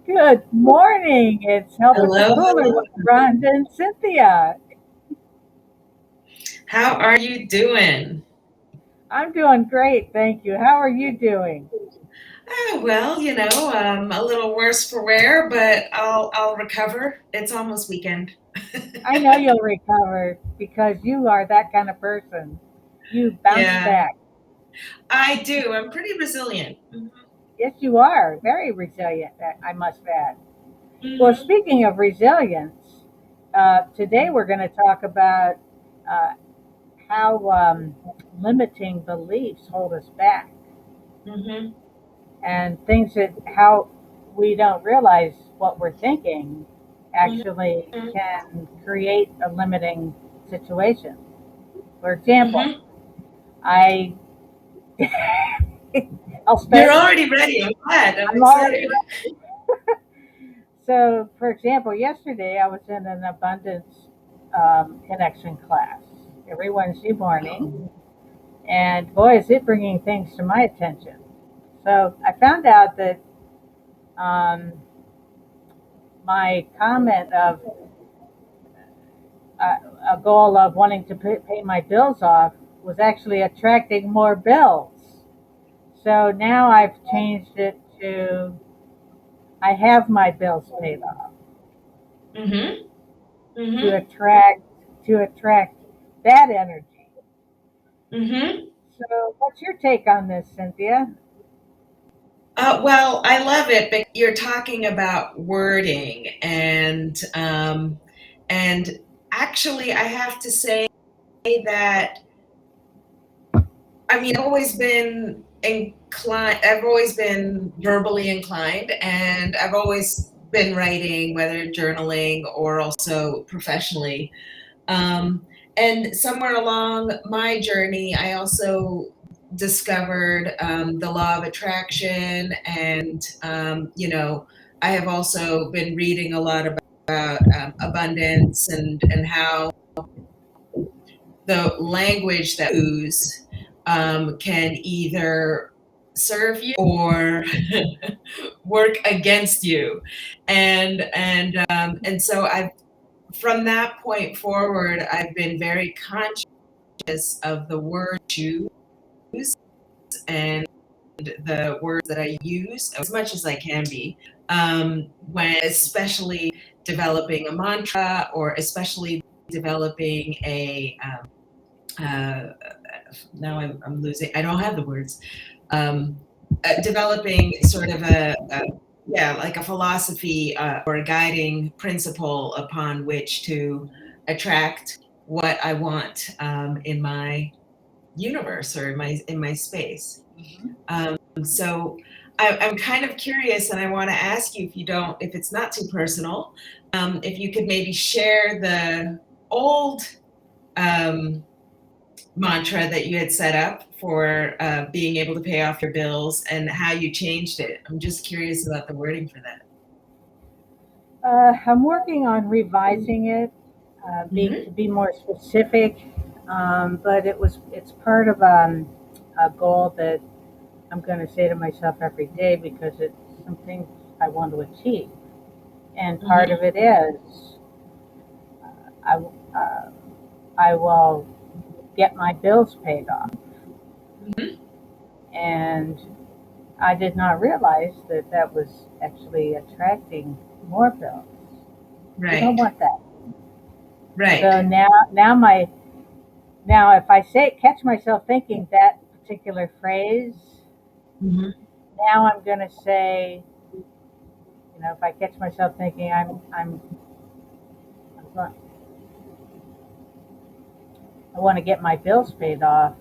Good morning. It's Helping Hello, Cooler hello. with Rhonda and Cynthia. How are you doing? I'm doing great, thank you. How are you doing? A little worse for wear, but I'll recover. It's almost weekend. I know you'll recover because you are that kind of person. You bounce Yeah, back. I do. I'm pretty resilient. Yes, you are. Very resilient, I must add. Well, Hmm. speaking of resilience, today we're going to talk about uh, how limiting beliefs hold us back Hmm. and things that how we don't realize what we're thinking actually Hmm. can create a limiting situation. For example, Hmm. I I'll You're start. already ready. I'm glad. I'm I'm already excited. so. For example, yesterday I was in an abundance connection class every Wednesday morning, Oh. and boy, is it bringing things to my attention. So I found out that um, my comment of uh, a goal of wanting to pay my bills off was actually attracting more bills. So now I've changed it to I have my bills paid off Hmm. to Hmm. attract that energy. Hmm. So what's your take on this, Cynthia? Well, I love it, but you're talking about wording, and actually, I have to say that I've always been inclined, I've always been verbally inclined, and I've always been writing, whether journaling or also professionally. Um, and somewhere along my journey, I also discovered the law of attraction, and I have also been reading a lot about abundance and how the language that we use can either serve you or work against you, and so I've from that point forward I've been very conscious of the word choose and the words that I use as much as I can be, when especially developing a mantra or especially developing a now I'm losing. I don't have the words. Um, Developing sort of yeah, like a philosophy or a guiding principle upon which to attract what I want in my universe or in my space. Mhm. So I'm kind of curious, and I want to ask you if it's not too personal, if you could maybe share the old um, mantra that you had set up for being able to pay off your bills and how you changed it. I'm just curious about the wording for that. I'm working on revising it, being Hmm. to be more specific, but it's part of a goal that I'm going to say to myself every day because it's something I want to achieve. And part of Hmm. it is I, uh, I will get my bills paid off. Hmm. And I did not realize that that was actually attracting more bills. We don't Right. want that. Right. So now if I catch myself thinking that particular phrase, Hmm. now I'm going to say, if I catch myself thinking I'm I want to get my bills paid off.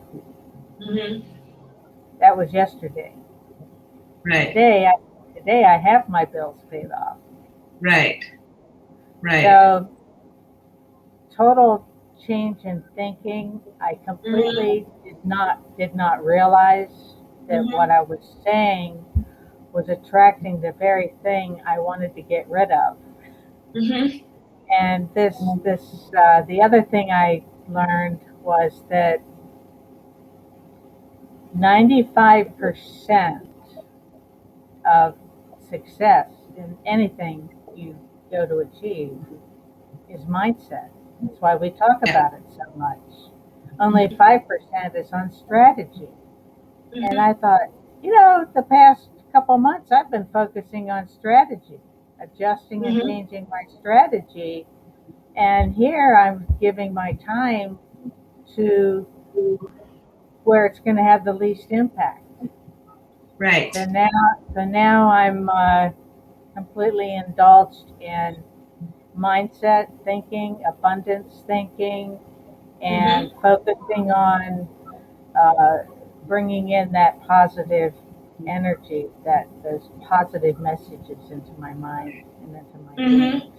Hmm. That was yesterday. Right. Today, today I have my bills paid off. Right. Right. So total change in thinking. I Hmm. completely did not realize that what Hmm. I was saying was attracting the very thing I wanted to get rid of. Hmm. And the other thing I learned was that 95% of success in anything you go to achieve is mindset. That's why we talk Yeah. about it so much. Only 5% is on strategy. And Mhm. I thought, the past couple months I've been focusing on strategy, adjusting and Mhm. changing my strategy. And here I'm giving my time to where it's going to have the least impact. Right. So now I'm completely indulged in mindset thinking, abundance thinking, and Mhm. focusing on uh, bringing in that positive energy, that those positive messages into my mind and into my being. Mhm.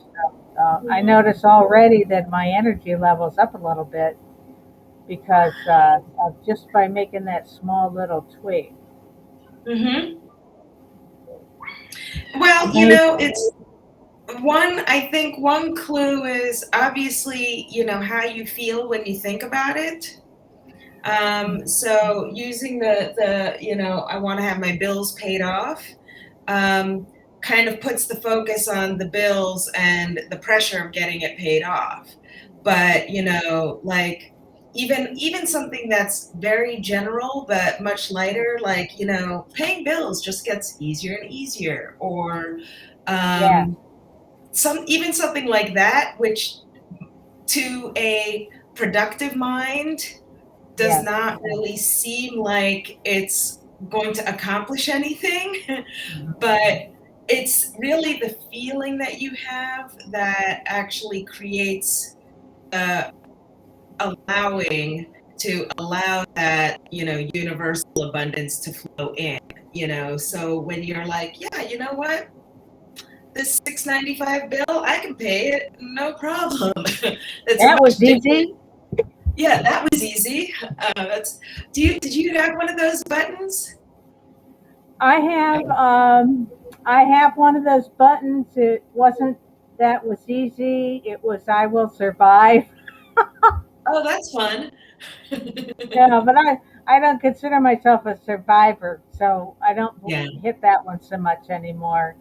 So I Mhm. notice already that my energy level's up a little bit because of just by making that small little tweak. Mhm. Well, Amazing. it's I think one clue is obviously, how you feel when you think about it. So using I want to have my bills paid off, um, kind of puts the focus on the bills and the pressure of getting it paid off. But, like even something that's very general but much lighter, like, paying bills just gets easier and easier, or Yeah, um, even something like that, which to a productive mind does yes. not really seem like it's going to accomplish anything, but it's really the feeling that you have that actually creates uh, allowing to allow that, universal abundance to flow in, So when you're like, yeah, you know what? This 695 bill, I can pay it, no problem. It's a That much was different. easy. Yeah, that was easy. That's. Did you have one of those buttons? I have I have one of those buttons. It wasn't that was easy. It was I will survive. Oh, that's fun. Yeah, but I don't consider myself a survivor, so I don't Yeah. hit that one so much anymore.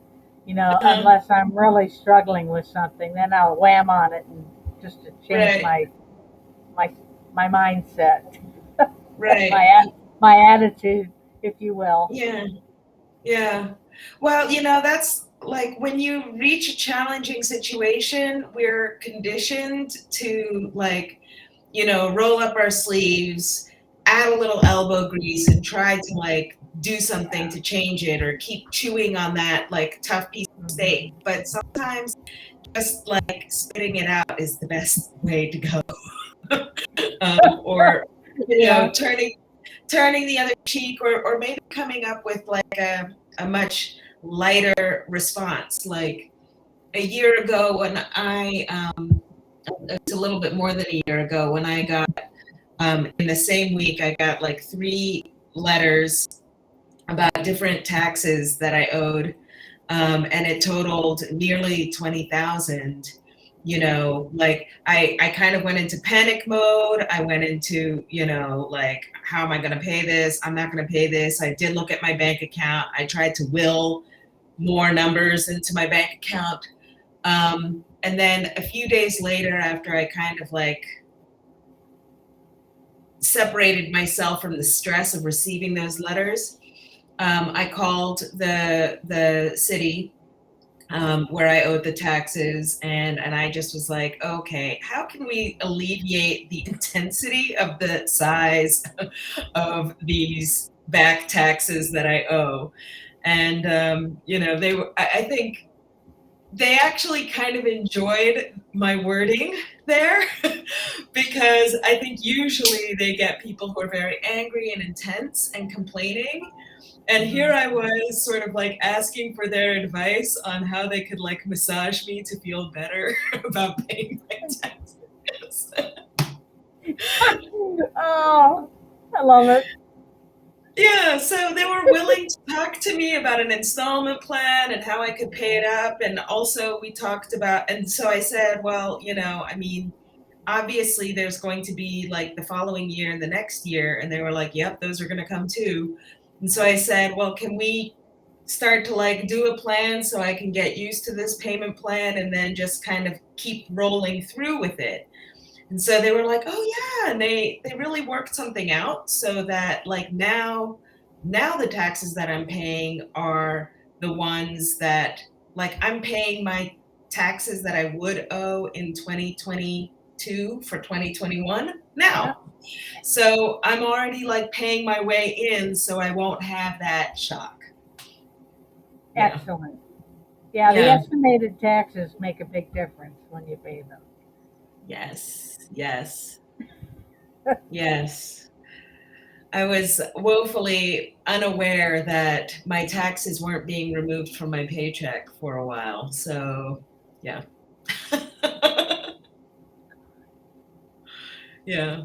Uh-huh. Unless I'm really struggling with something, then I'll wham on it and just to change Right. my my mindset, Right. my attitude, if you will. Yeah. Yeah. Well, that's like when you reach a challenging situation, we're conditioned to, like, roll up our sleeves, add a little elbow grease, and try to, like, do something to change it, or keep chewing on that, like, tough piece of steak. Mhm. But sometimes just like spitting it out is the best way to go. Or, Yeah. turning the other cheek, or maybe coming up with like a much lighter response. Like a year ago when it's a little bit more than a year ago, when I got, in the same week, I got like 3 letters about different taxes that I owed, and it totaled nearly 20,000. Like I kind of went into panic mode. I went into, like, how am I going to pay this? I'm not going to pay this. I did look at my bank account. I tried to will more numbers into my bank account. And then a few days later, after I kind of like separated myself from the stress of receiving those letters, I called the city, where I owed the taxes, and I just was like, okay, how can we alleviate the intensity of the size of these back taxes that I owe? And they were. I think they actually kind of enjoyed my wording there, because I think usually they get people who are very angry and intense and complaining, and here Mhm. I was sort of like asking for their advice on how they could like massage me to feel better about paying my taxes. Oh, I love it. Yeah, so they were willing to talk to me about an installment plan and how I could pay it up. And also we talked about, and so I said, well, I mean, obviously there's going to be like the following year and the next year. And they were like, yep, those are going to come too. And so I said, well, can we start to like do a plan so I can get used to this payment plan and then just kind of keep rolling through with it. And so they were like, "Oh yeah," and they really worked something out so that like now the taxes that I'm paying are the ones that like I'm paying my taxes that I would owe in 2022 for 2021 Yeah. now. So I'm already like paying my way in so I won't have that shock. Yeah. Excellent. Yeah, the Yeah. estimated taxes make a big difference when you pay them. Yes. Yes. Yes. I was woefully unaware that my taxes weren't being removed from my paycheck for a while. So, yeah. Yeah.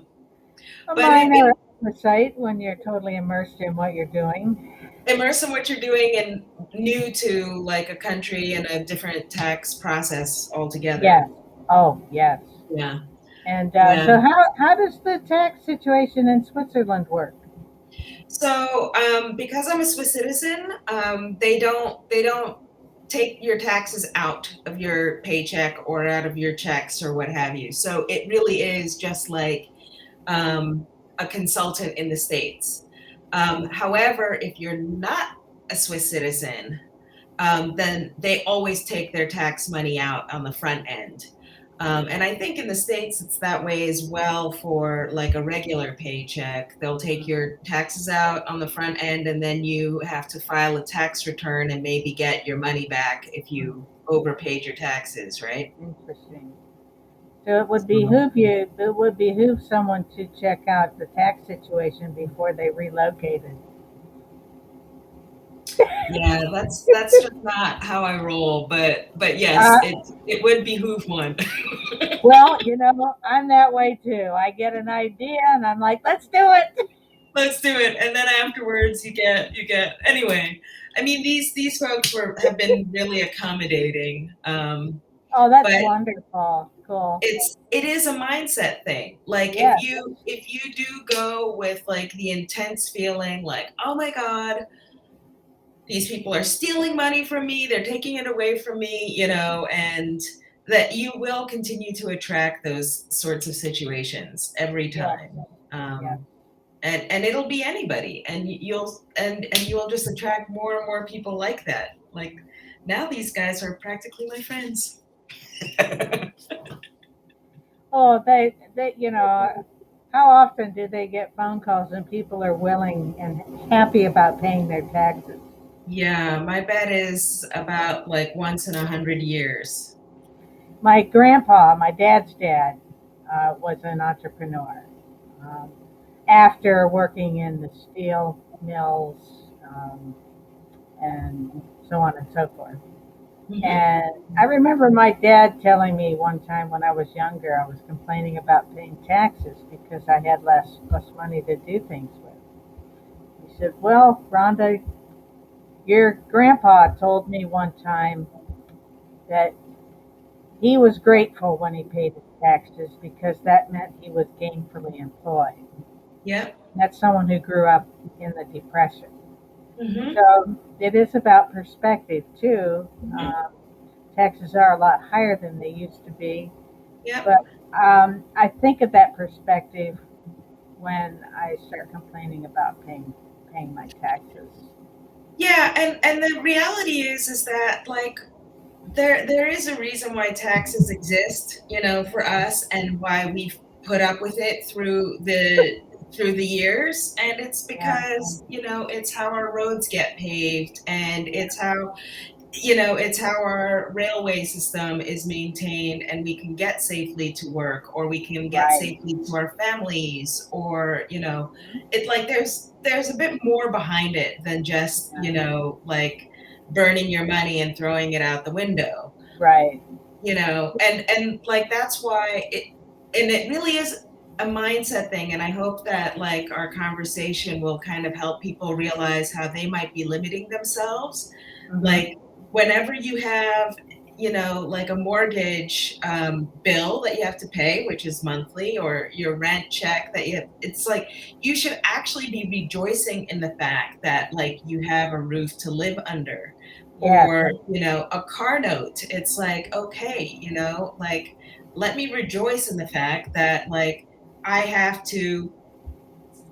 A But minor oversight when you're totally immersed in what you're doing. immerse in what you're doing and new to like a country and a different tax process altogether. Yes. Oh, yes. Yeah. And Yeah. so, how does the tax situation in Switzerland work? So, because I'm a Swiss citizen, they don't take your taxes out of your paycheck or out of your checks or what have you. So it really is just like um, a consultant in the States. However, if you're not a Swiss citizen, then they always take their tax money out on the front end. And I think in the States it's that way as well for like a regular paycheck. They'll take your taxes out on the front end and then you have to file a tax return and maybe get your money back if you overpaid your taxes, right? Interesting. So it would behoove someone to check out the tax situation before they relocated. Yeah, that's just not how I roll, but yes, Uh, it would behoove one. well, I'm that way too. I get an idea and I'm like, let's do it. Let's do it. And then afterwards you get anyway. I mean these folks have been really accommodating. Oh, that's But wonderful. Cool. it is a mindset thing. Like Yes. if you do go with like the intense feeling like, oh my God, these people are stealing money from me, they're taking it away from me, and that you will continue to attract those sorts of situations every Yes. time. Yes. And it'll be anybody and you'll just attract more and more people like that. Like now these guys are practically my friends. Oh, how often do they get phone calls and people are willing and happy about paying their taxes? Yeah, my bet is about like once in 100 years. My grandpa, my dad's dad, was an entrepreneur. Um, After working in the steel mills and so on and so forth. Hmm. And I remember my dad telling me one time when I was younger, I was complaining about paying taxes because I had less money to do things with. He said, "Well, Rhonda, your grandpa told me one time that he was grateful when he paid his taxes because that meant he was gainfully employed." Yeah. That's someone who grew up in the Depression. Hmm. So it is about perspective too. Hmm. Um, Taxes are a lot higher than they used to be, Yep. but I think of that perspective when I start complaining about paying my taxes. Yeah, and the reality is that like there is a reason why taxes exist, for us and why we've put up with it through the years. And it's Yeah, because, it's how our roads get paved and it's how our railway system is maintained and we can get safely to work or we can get right. safely to our families or Mhm. it's like there's a bit more behind it than just Yeah, like burning your money and throwing it out the window. right. And like that's why it really is a mindset thing, and I hope that like our conversation will kind of help people realize how they might be limiting themselves. Hmm. Like whenever you have like a mortgage bill that you have to pay, which is monthly, or your rent check that it's like you should actually be rejoicing in the fact that like you have a roof to live under, Yes. or, a car note. It's like, okay, like let me rejoice in the fact that like I have to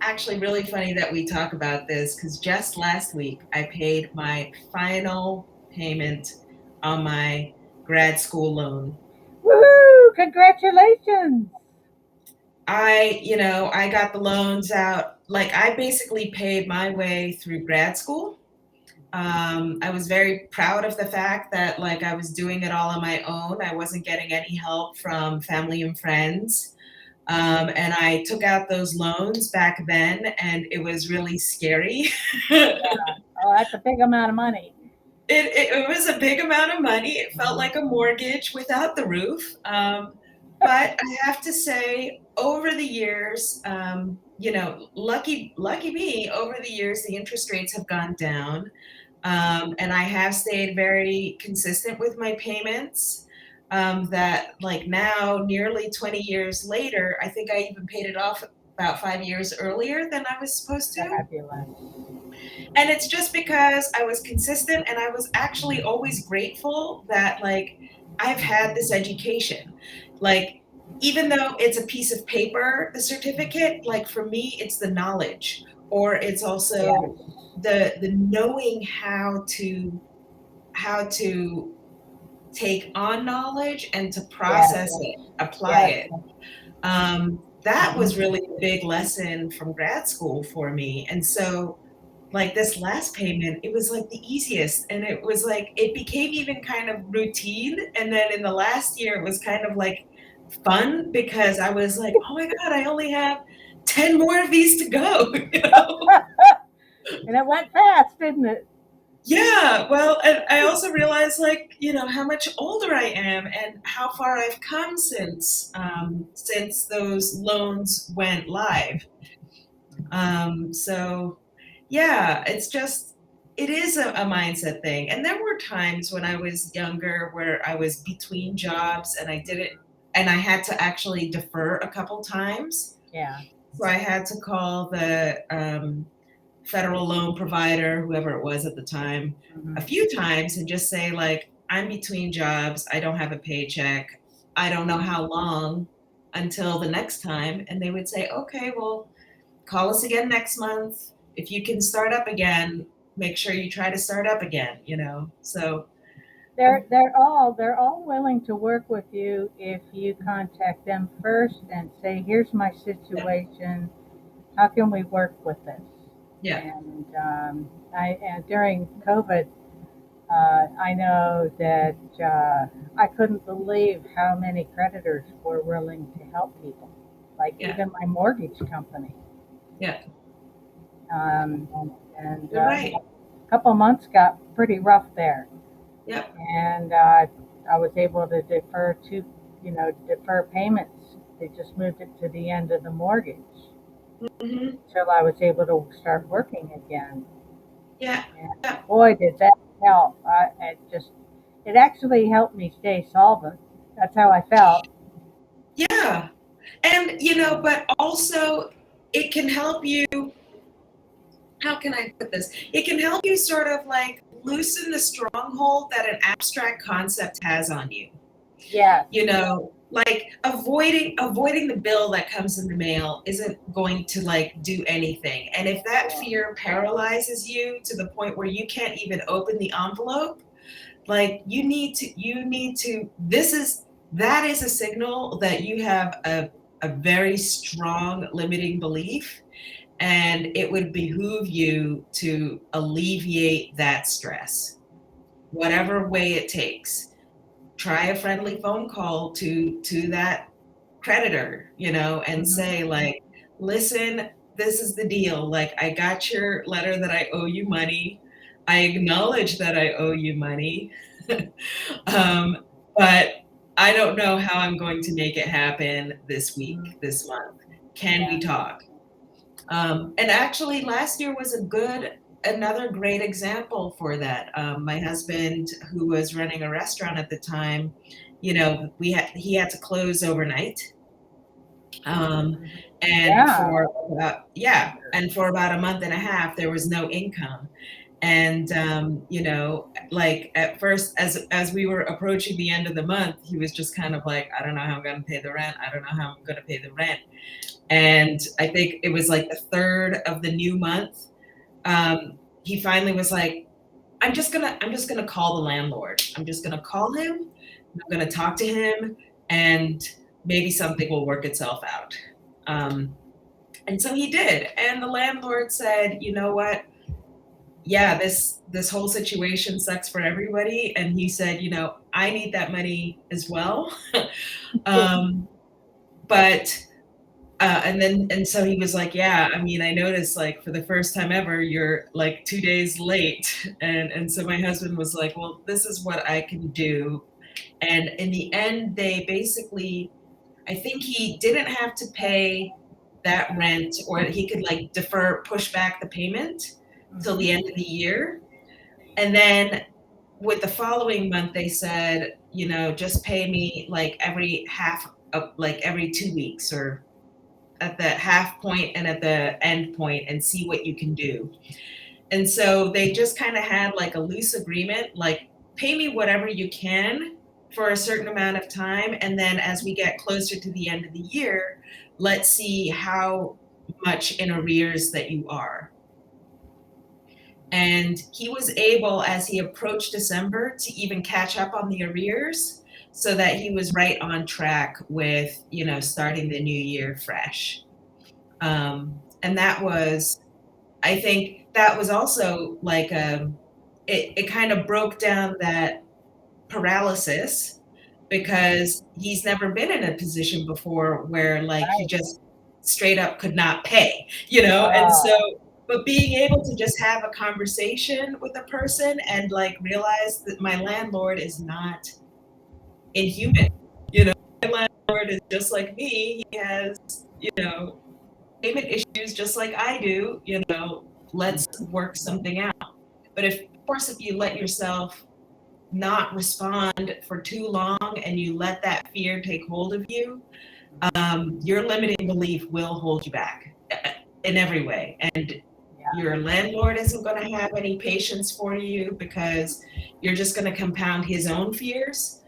actually really funny that we talk about this because just last week I paid my final payment on my grad school loan. Woohoo! Congratulations. I got the loans out. Like I basically paid my way through grad school. I was very proud of the fact that like I was doing it all on my own. I wasn't getting any help from family and friends. And I took out those loans back then, and it was really scary. Oh, that's a big amount of money. It was a big amount of money. It felt like a mortgage without the roof. But I have to say, over the years, lucky me, over the years, the interest rates have gone down. And I have stayed very consistent with my payments. That like now, nearly 20 years later, I think I even paid it off about 5 years earlier than I was supposed to. Fabulous. And it's just because I was consistent and I was actually always grateful that like I've had this education. Like even though it's a piece of paper, the certificate, like for me it's the knowledge, or it's Yes. also the knowing how to take on knowledge and to Yes. process it, apply Yes. it. That was really a big lesson from grad school for me. And so like this last payment, it was like the easiest. And it was like, it became even kind of routine. And then in the last year, it was kind of like fun because I was like, oh my God, I only have 10 more of these to go. And it went fast, didn't it? Yeah, well, and I also realized, like, how much older I am and how far I've come since those loans went live. So yeah, it is a mindset thing. And there were times when I was younger where I was between jobs and I had to actually defer a couple times. Yeah. So I had to call the federal loan provider, whoever it was at the time, a Mhm. few times and just say, like, I'm between jobs. I don't have a paycheck. I don't know how long until the next time. And they would say, okay, well, call us again next month. If you can start up again, make sure you try to start up again. So, I've, They're all willing to work with you if you contact them first and say, "Here's my situation. How can we work with this?" yeah, And and during COVID, I know that I couldn't believe how many creditors were willing to help people. Like yeah, even my mortgage company. yeah, Um, and you're right. a couple months got pretty rough there. Yep. And I was able to defer payments. They just moved it to the end of the mortgage Hmm. until I was able to start working again. Yeah. And Yeah. boy, did that help! It actually helped me stay solvent. That's how I felt. Yeah. And, but also it can help you. How can I put this? It can help you sort of like loosen the stronghold that an abstract concept has on you. Yes, Like avoiding the bill that comes in the mail isn't going to like do anything. And if that fear paralyzes you to the point where you can't even open the envelope, like you need to that is a signal that you have a very strong limiting belief, and it would behoove you to alleviate that stress, whatever way it takes. Try a friendly phone call to that creditor, and hmm say like, listen, this is the deal. Like, I got your letter that I owe you money. I acknowledge that I owe you money. um, but I don't know how I'm going to make it happen this week, this month. Can we yeah, talk? And actually, last year was a good another great example for that. My husband, who was running a restaurant at the time, he had to close overnight. Um, Mhm. and Yeah. for and for about a month and a half, there was no income. And like at first, as we were approaching the end of the month, he was just kind of like, I don't know how I'm going to pay the rent. I don't know how I'm going to pay the rent. And I think it was like the third of the new month. He finally was like, I'm just gonna call the landlord. I'm just gonna call him. I'm gonna talk to him, and maybe something will work itself out. Um, and so he did. And the landlord said, you know what? Yeah, this whole situation sucks for everybody. And he said, I need that money as well. um, but and so he was like, yeah, I mean, I noticed like for the first time ever, you're like 2 days late. And so my husband was like, well, this is what I can do. And in the end, they basically, I think he didn't have to pay that rent, or he could like push back the payment till Mhm. the end of the year. And then with the following month, they said, just pay me like every half of like every 2 weeks, or at the half point and at the end point, and see what you can do. And so they just kind of had like a loose agreement, like pay me whatever you can for a certain amount of time. And then as we get closer to the end of the year, let's see how much in arrears that you are. And he was able, as he approached December, to even catch up on the arrears so that he was right on track with, starting the new year fresh. And that was, I think that was also like it kind of broke down that paralysis, because he's never been in a position before where like he Right. just straight up could not pay, and so, Oh, but being able to just have a conversation with a person and like realize that my landlord is not inhuman, my landlord is just like me. He has, you know, payment issues just like I do, let's work something out. But of course, if you let yourself not respond for too long and you let that fear take hold of you, your limiting belief will hold you back in every way. And yeah. your landlord isn't going to have any patience for you, because you're just going to compound his own fears.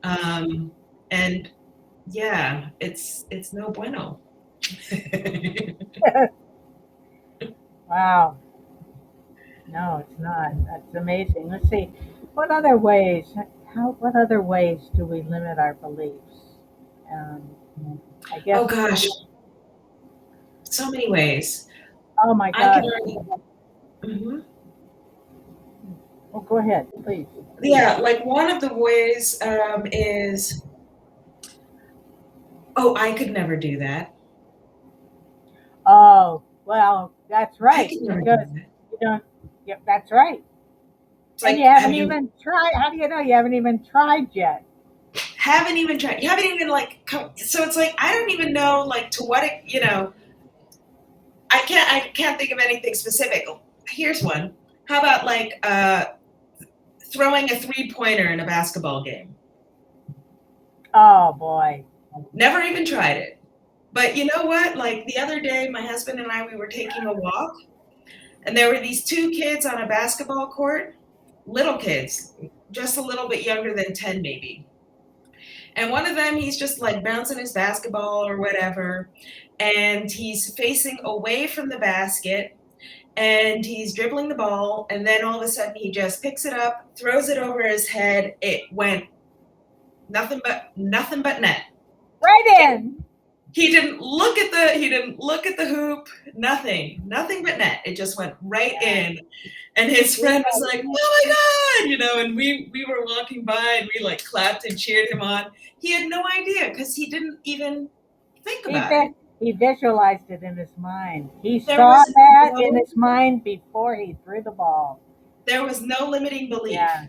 And yeah, it's no bueno. Wow. No, it's not. That's amazing. Let's see. What other ways? What other ways do we limit our beliefs? Um, I Oh guess. gosh, so many ways. Oh my I can gosh. already. Mhm. Oh, go ahead, please. Yeah, like one of the ways is, oh, I could never do that. Oh, well, that's I right. could never do Because that. you don't. Yep, that's right. It's And you like, haven't even tried. How do you know you haven't even tried yet? haven't even tried. You haven't even like so it's like I don't even know like to what I can't think of anything specific. Here's one. How about like throwing a 3-pointer in a basketball game? Oh boy. Never even tried it. But you know what? Like the other day, my husband and I, we were taking a walk, and there were these two kids on a basketball court, little kids, just a little bit younger than 10 maybe. And one of them, he's just like bouncing his basketball or whatever, and he's facing away from the basket, and he's dribbling the ball, and then all of a sudden he just picks it up, throws it over his head. It went nothing but net. Right in. He didn't look at the hoop, nothing but net. It just went right Yeah. in. And his We friend was had, like, "Oh my god!" And we were walking by and we like clapped and cheered him on. He had no idea because he didn't even think he about it. vi- he visualized it in his mind. He There saw was that in no his mind before he threw the ball. there was no limiting belief. Yeah.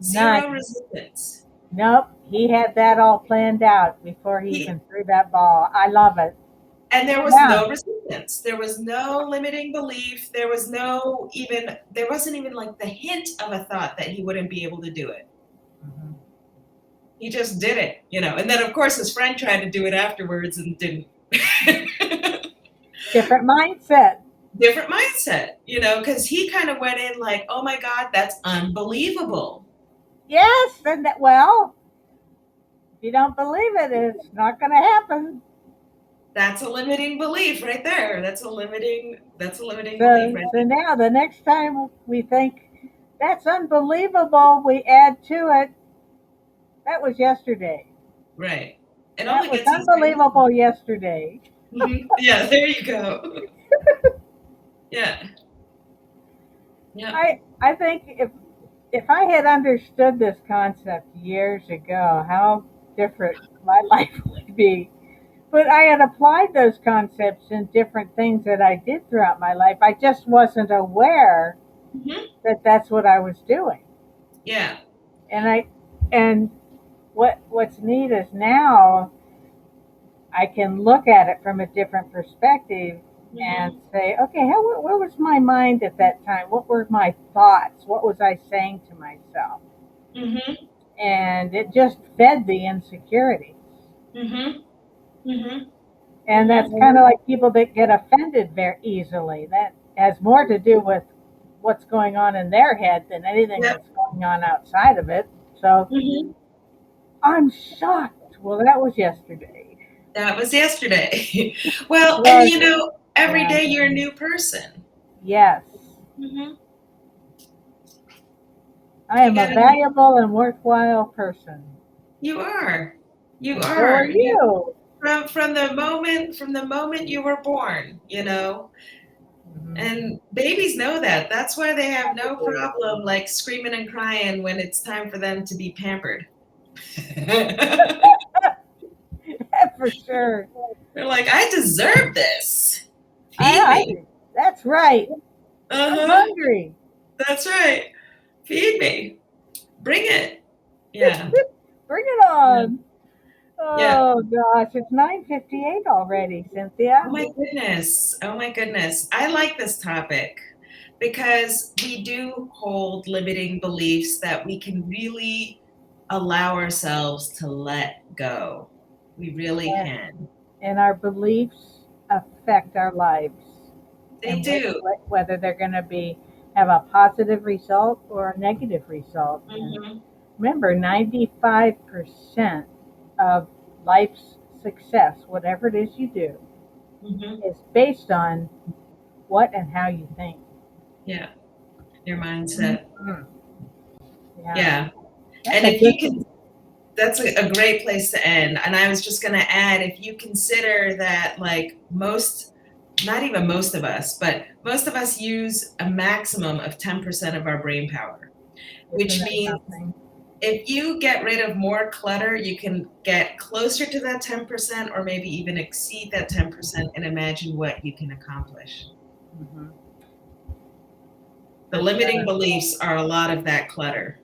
Zero None. resistance. Nope. He had that all planned out before he He even threw that ball. I love it. And there was Yeah. no resistance. There was no limiting belief. There wasn't even like the hint of a thought that he wouldn't be able to do it. Mhm. He just did it, and then of course his friend tried to do it afterwards and didn't. Different mindset. Different mindset, because he kind of went in like, oh my God, that's unbelievable. Yes, and well, if you don't believe it, it's not going to happen. That's a limiting belief right there. That's a limiting belief right So there. now the next time we think that's unbelievable, we add to it, that was yesterday. Right. It That only was gets easier. unbelievable yesterday. Yeah, there you go. Yeah. Yeah. I think if I had understood this concept years ago, how different my life would be. But I had applied those concepts in different things that I did throughout my life. I just wasn't aware Hmm. that that's what I was doing. Yeah. And what's neat is now I can look at it from a different perspective and Hmm. say, okay, where was my mind at that time? What were my thoughts? What was I saying to myself? Hmm. And it just fed the insecurities. Hmm. Hmm. And that's Hmm. kind of like people that get offended very easily. That has more to do with what's going on in their head than anything Yep. that's going on outside of it. So Hmm. I'm shocked. Well, that was yesterday. That was yesterday. Well, and Well, every yeah, day you're a new person. yes. Hmm. I You am a got to. valuable and worthwhile person. You are. You And so are are. you. From the moment you were born. Mhm. And babies know that. That's why they have no problem like screaming and crying when it's time for them to be pampered. For sure. They're like, I deserve this. Feed I, me. that's right. I'm Uh-huh. hungry. That's right. Feed me. Bring it. Yeah. Bring it Yeah. on. Yeah. Oh gosh, it's 9:58 already, Oh Cynthia. my goodness. Oh my goodness. I like this topic because we do hold limiting beliefs that we can really allow ourselves to let go. We really And, can. and our beliefs affect our lives, They and do. whether they're going to be have a positive result or a negative result. And Hmm. remember, 95% of life's success, whatever it is you do, Hmm. is based on what and how you think. Yeah. Your mindset. Mm. Yeah, Yeah. that's And a if you good can, that's a great place to end. And I was just going to add, if you consider that, like not even most of us, but most of us use a maximum of 10% of our brain power, Isn't which that means something? if you get rid of more clutter, you can get closer to that 10% or maybe even exceed that 10% and imagine what you can accomplish. Hmm. The For limiting sure. beliefs are a lot of that clutter.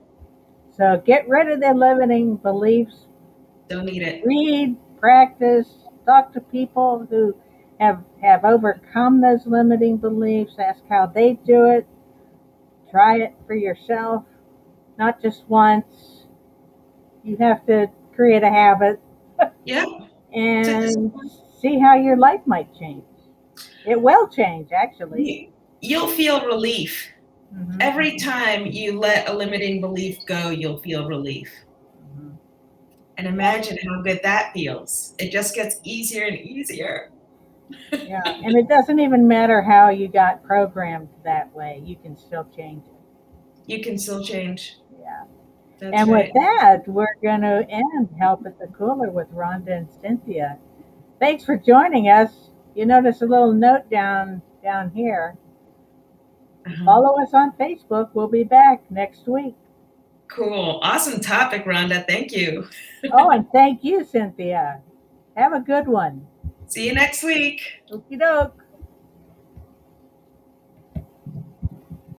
So get rid of the limiting beliefs. Don't need it. Read, practice, talk to people who have overcome those limiting beliefs. Ask how they do it. Try it for yourself, not just once. You have to create a habit Yeah. and see how your life might change. It will change, actually. You'll feel relief. Hmm. Every time you let a limiting belief go, you'll feel relief. Hmm. And Yeah, imagine how good that feels. It just gets easier and easier. yeah. And it doesn't even matter how you got programmed that way. You can still change it. You can still change. Yeah. That's And with right. that, we're going to end Help at the Cooler with Rhonda and Cynthia. Thanks for joining us. You notice a little note down here. Uh-huh. Follow us on Facebook. We'll be back next week. Cool. Awesome topic, Rhonda. Thank you. Oh, and thank you, Cynthia. Have a good one. See you next week. Okie doke.